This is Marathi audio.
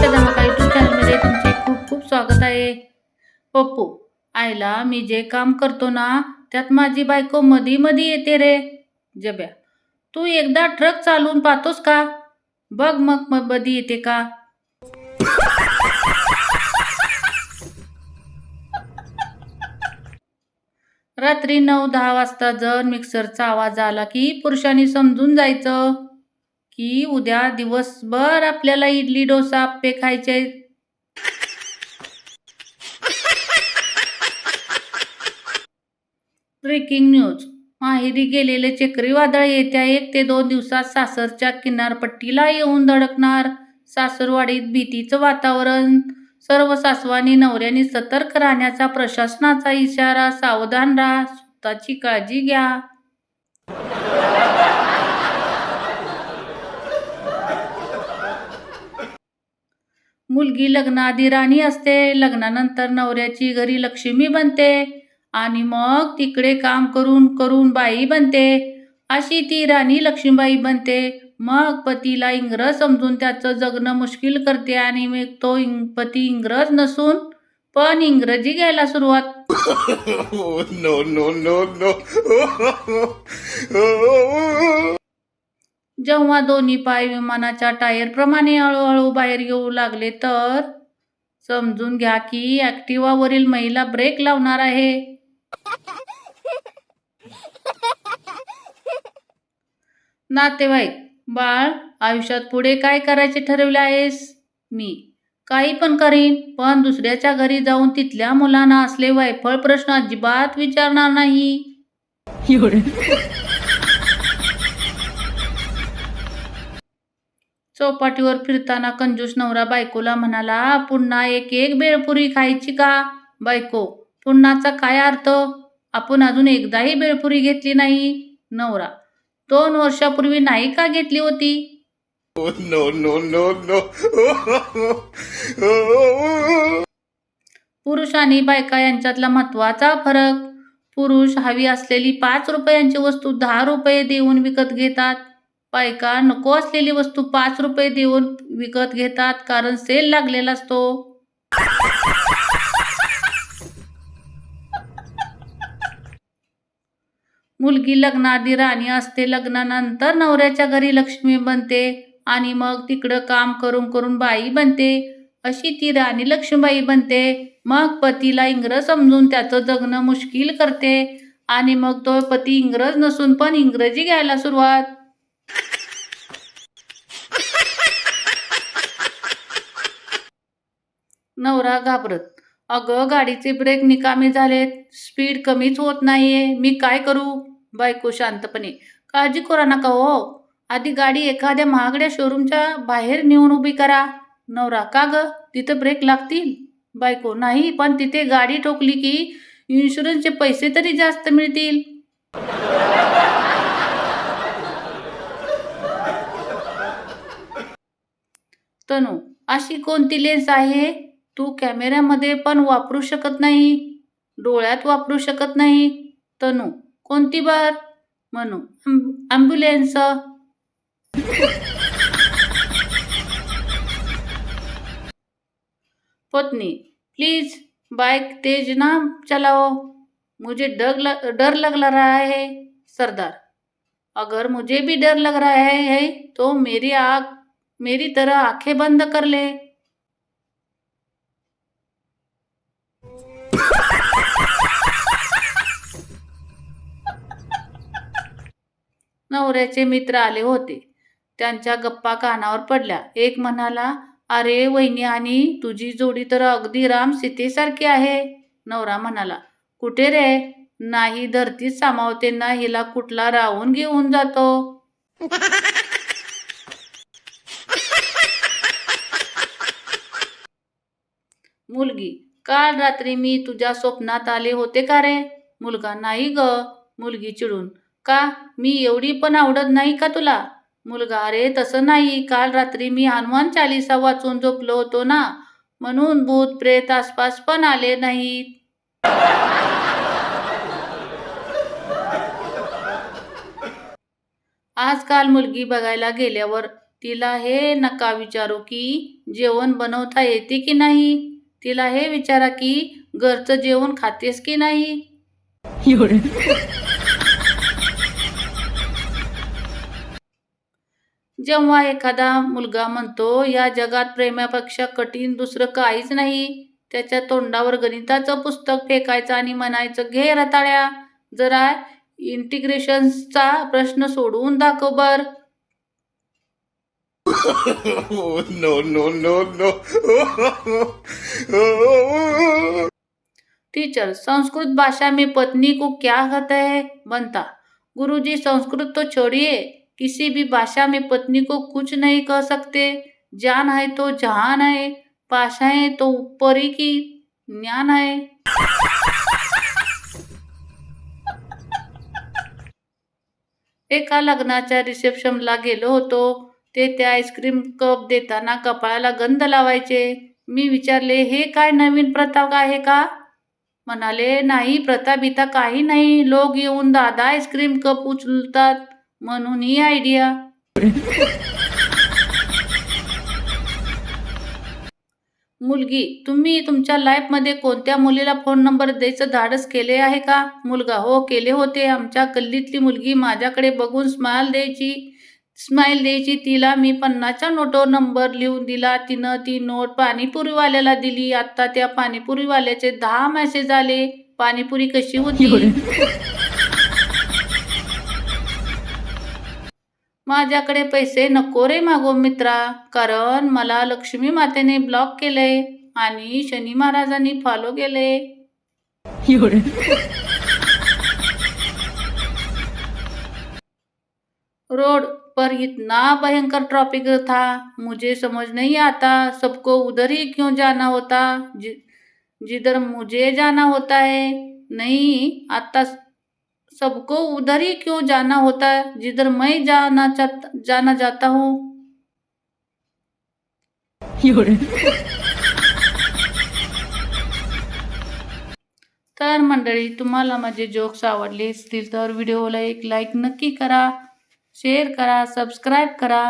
धमाका धमाका यूट्यूब चॅनलमध्ये तुमचे खूप खूप स्वागत आहे. पप्पू, आईला मी जे काम करतो ना त्यात माझी बायको मधी मधी येते रे. जब्या, तू एकदा ट्रक चालवून पाहतोस का? बघ मग मग मधी येते का? रात्री 9-10 वाजता जर मिक्सरचा आवाज आला की पुरुषांनी समजून जायचं की उद्या दिवसभर आपल्याला इडली डोसा आप्पे खायचे. Breaking news. माहेरी गेलेले चक्रीवादळ येत्या 1 ते 2 दिवसात सासरच्या किनारपट्टीला येऊन धडकणार. सासरवाडीत भीतीचं वातावरण. सर्व सासवांनी नवऱ्यांनी सतर्क राहण्याचा प्रशासनाचा इशारा. सावधान राहा, स्वतःची काळजी घ्या. मुलगी लग्नाआधी राणी असते, लग्नानंतर नवऱ्याची घरी लक्ष्मी बनते आणि मग तिकडे काम करून करून बाई बनते. अशी ती राणी लक्ष्मीबाई बनते. मग पतीला इंग्रज समजून त्याचं जगणं मुश्किल करते आणि मग तो पती इंग्रज नसून पण इंग्रजी घ्यायला सुरुवात. No, no, no, no. जेव्हा दोन्ही पाय विमानाच्या टायरप्रमाणे हळूहळू बाहेर येऊ लागले तर समजून घ्या की ॲक्टिवावरील महिला ब्रेक लावणार आहे. नातेवाईक. बाळ, आयुष्यात पुढे काय करायचे ठरवले आहेस? मी काही पण करीन, पण दुसऱ्याच्या घरी जाऊन तिथल्या मुलांना असले वायफळ प्रश्न अजिबात विचारणार नाही. चौपाटीवर फिरताना कंजूस नवरा बायकोला म्हणाला, पुन्हा एक बेळपुरी खायची का? बायको, पुन्हाचा काय अर्थ? आपण अजून एकदाही बेळपुरी घेतली नाही. नवरा, 2 वर्षापूर्वी नाही का घेतली होती? No, no, no, no. पुरुष आणि बायका यांच्यातला महत्वाचा फरक. पुरुष हवी असलेली 5 रुपयांची वस्तू 10 रुपये देऊन विकत घेतात. बायका नको असलेली वस्तू 5 रुपये देऊन विकत घेतात, कारण सेल लागलेला असतो. मुलगी लग्नाआधी राणी असते, लग्नानंतर नवऱ्याच्या घरी लक्ष्मी बनते आणि मग तिकडं काम करून करून बाई बनते. अशी ती राणी लक्ष्मीबाई बनते. मग पतीला इंग्रज समजून त्याचं जगणं मुश्किल करते आणि मग तो पती इंग्रज नसून पण इंग्रजी घ्यायला सुरुवात. नवरा घाबरत, अगं गाडीचे ब्रेक निकामी झालेत, स्पीड कमीच होत नाहीये, मी काय करू? बायको शांतपणे, काळजी करू नका हो, आधी गाडी एखाद्या महागड्या शोरूमच्या बाहेर नेऊन उभी करा. नवरा, का ग, तिथं ब्रेक लागतील? बायको, नाही, पण तिथे गाडी ठोकली की इन्शुरन्सचे पैसे तरी जास्त मिळतील. तनू, अशी कोणती लेन्स आहे तू कॅमेऱ्यामध्ये पण वापरू शकत नाही, डोळ्यात वापरू शकत नाही? तनू, कोणती बार? म्हणू, ॲम्ब्युलन्स. पत्नी, प्लीज बाइक तेज ना चलाओ, मुझे डर लग रहा है. सरदार, अगर मुझे भी डर लग रहा है तो मेरी तरह आंखें बंद कर ले. नवऱ्याचे मित्र आले होते. त्यांच्या गप्पा कानावर पडल्या. एक म्हणाला, अरे वहिनी, आणि तुझी जोडी तर अगदी राम सीतेसारखी आहे. नवरा म्हणाला, कुठे रे? नाही, धरतीच सामावते ना, हिला कुठला राहून घेऊन जातो. मुलगी, काल रात्री मी तुझ्या स्वप्नात आले होते का रे? मुलगा, नाही ग. मुलगी चिडून, का, मी एवढी पण आवडत नाही का तुला? मुलगा, अरे तसं नाही, काल रात्री मी हनुमान चालीसा वाचून झोपलो होतो ना, म्हणून भूत प्रेत आसपास पण आले नाहीत. आजकाल मुलगी बघायला गेल्यावर तिला हे नका विचारू की जेवण बनवता येते की नाही. तिला हे विचारा की घरचं जेवण खातेस की नाही. जेव्हा एखादा मुलगा म्हणतो या जगात प्रेमापेक्षा कठीण दुसरं काहीच नाही, त्याच्या तोंडावर गणिताचं पुस्तक फेकायचं आणि म्हणायचं घे रताळ्या, जरा इंटिग्रेशनचा प्रश्न सोडवून दाखव बर. No, no, no, no. Teacher, Sanskrit भाषा में पत्नी को क्या कहते हैं? बनता, गुरुजी संस्कृत तो छोड़िए, किसी भी भाषा में पत्नी को कुछ नहीं कह सकते. जान है तो जहान है, भाषाएं तो ऊपरी की ज्ञान है. एका लग्नाच्या रिसेप्शनला गेलो होतो. ते त्या आईस्क्रीम कप देताना कपाळाला गंध लावायचे. मी विचारले हे काय नवीन प्रथा आहे का? म्हणाले नाही, प्रथा बिथा काही नाही, लोक येऊन दादा आईस्क्रीम कप उचलतात म्हणून ही आयडिया. मुलगी, तुम्ही तुमच्या लाईफमध्ये कोणत्या मुलीला फोन नंबर द्यायचं धाडस केले आहे का? मुलगा, हो केले होते. आमच्या गल्लीतली मुलगी माझ्याकडे बघून स्माईल द्यायची. तिला मी 50च्या नोटवर नंबर लिहून दिला. तिनं ती नोट पाणीपुरीवाल्याला दिली. आता त्या पाणीपुरीवाल्याचे 10 मेसेज आले. पाणीपुरी कशी होती? माझ्याकडे पैसे नको रे मागो मित्रा, कारण मला लक्ष्मी मातेने ब्लॉक केलंय आणि शनी महाराजांनी फॉलो केलंय. रोड पर इतना भयंकर ट्रैफिक था, मुझे समझ नहीं आता सबको उधर ही क्यों जाना होता जिधर मुझे जाना होता है. नहीं आता सबको उधर ही क्यों जाना होता है जिधर मैं जाना जाता हूँ. तर मंडळी, तुम्हाला माझे जोक्स आवडले असतील तर व्हिडिओला एक लाईक नक्की करा, शेअर करा, सबस्क्राईब करा.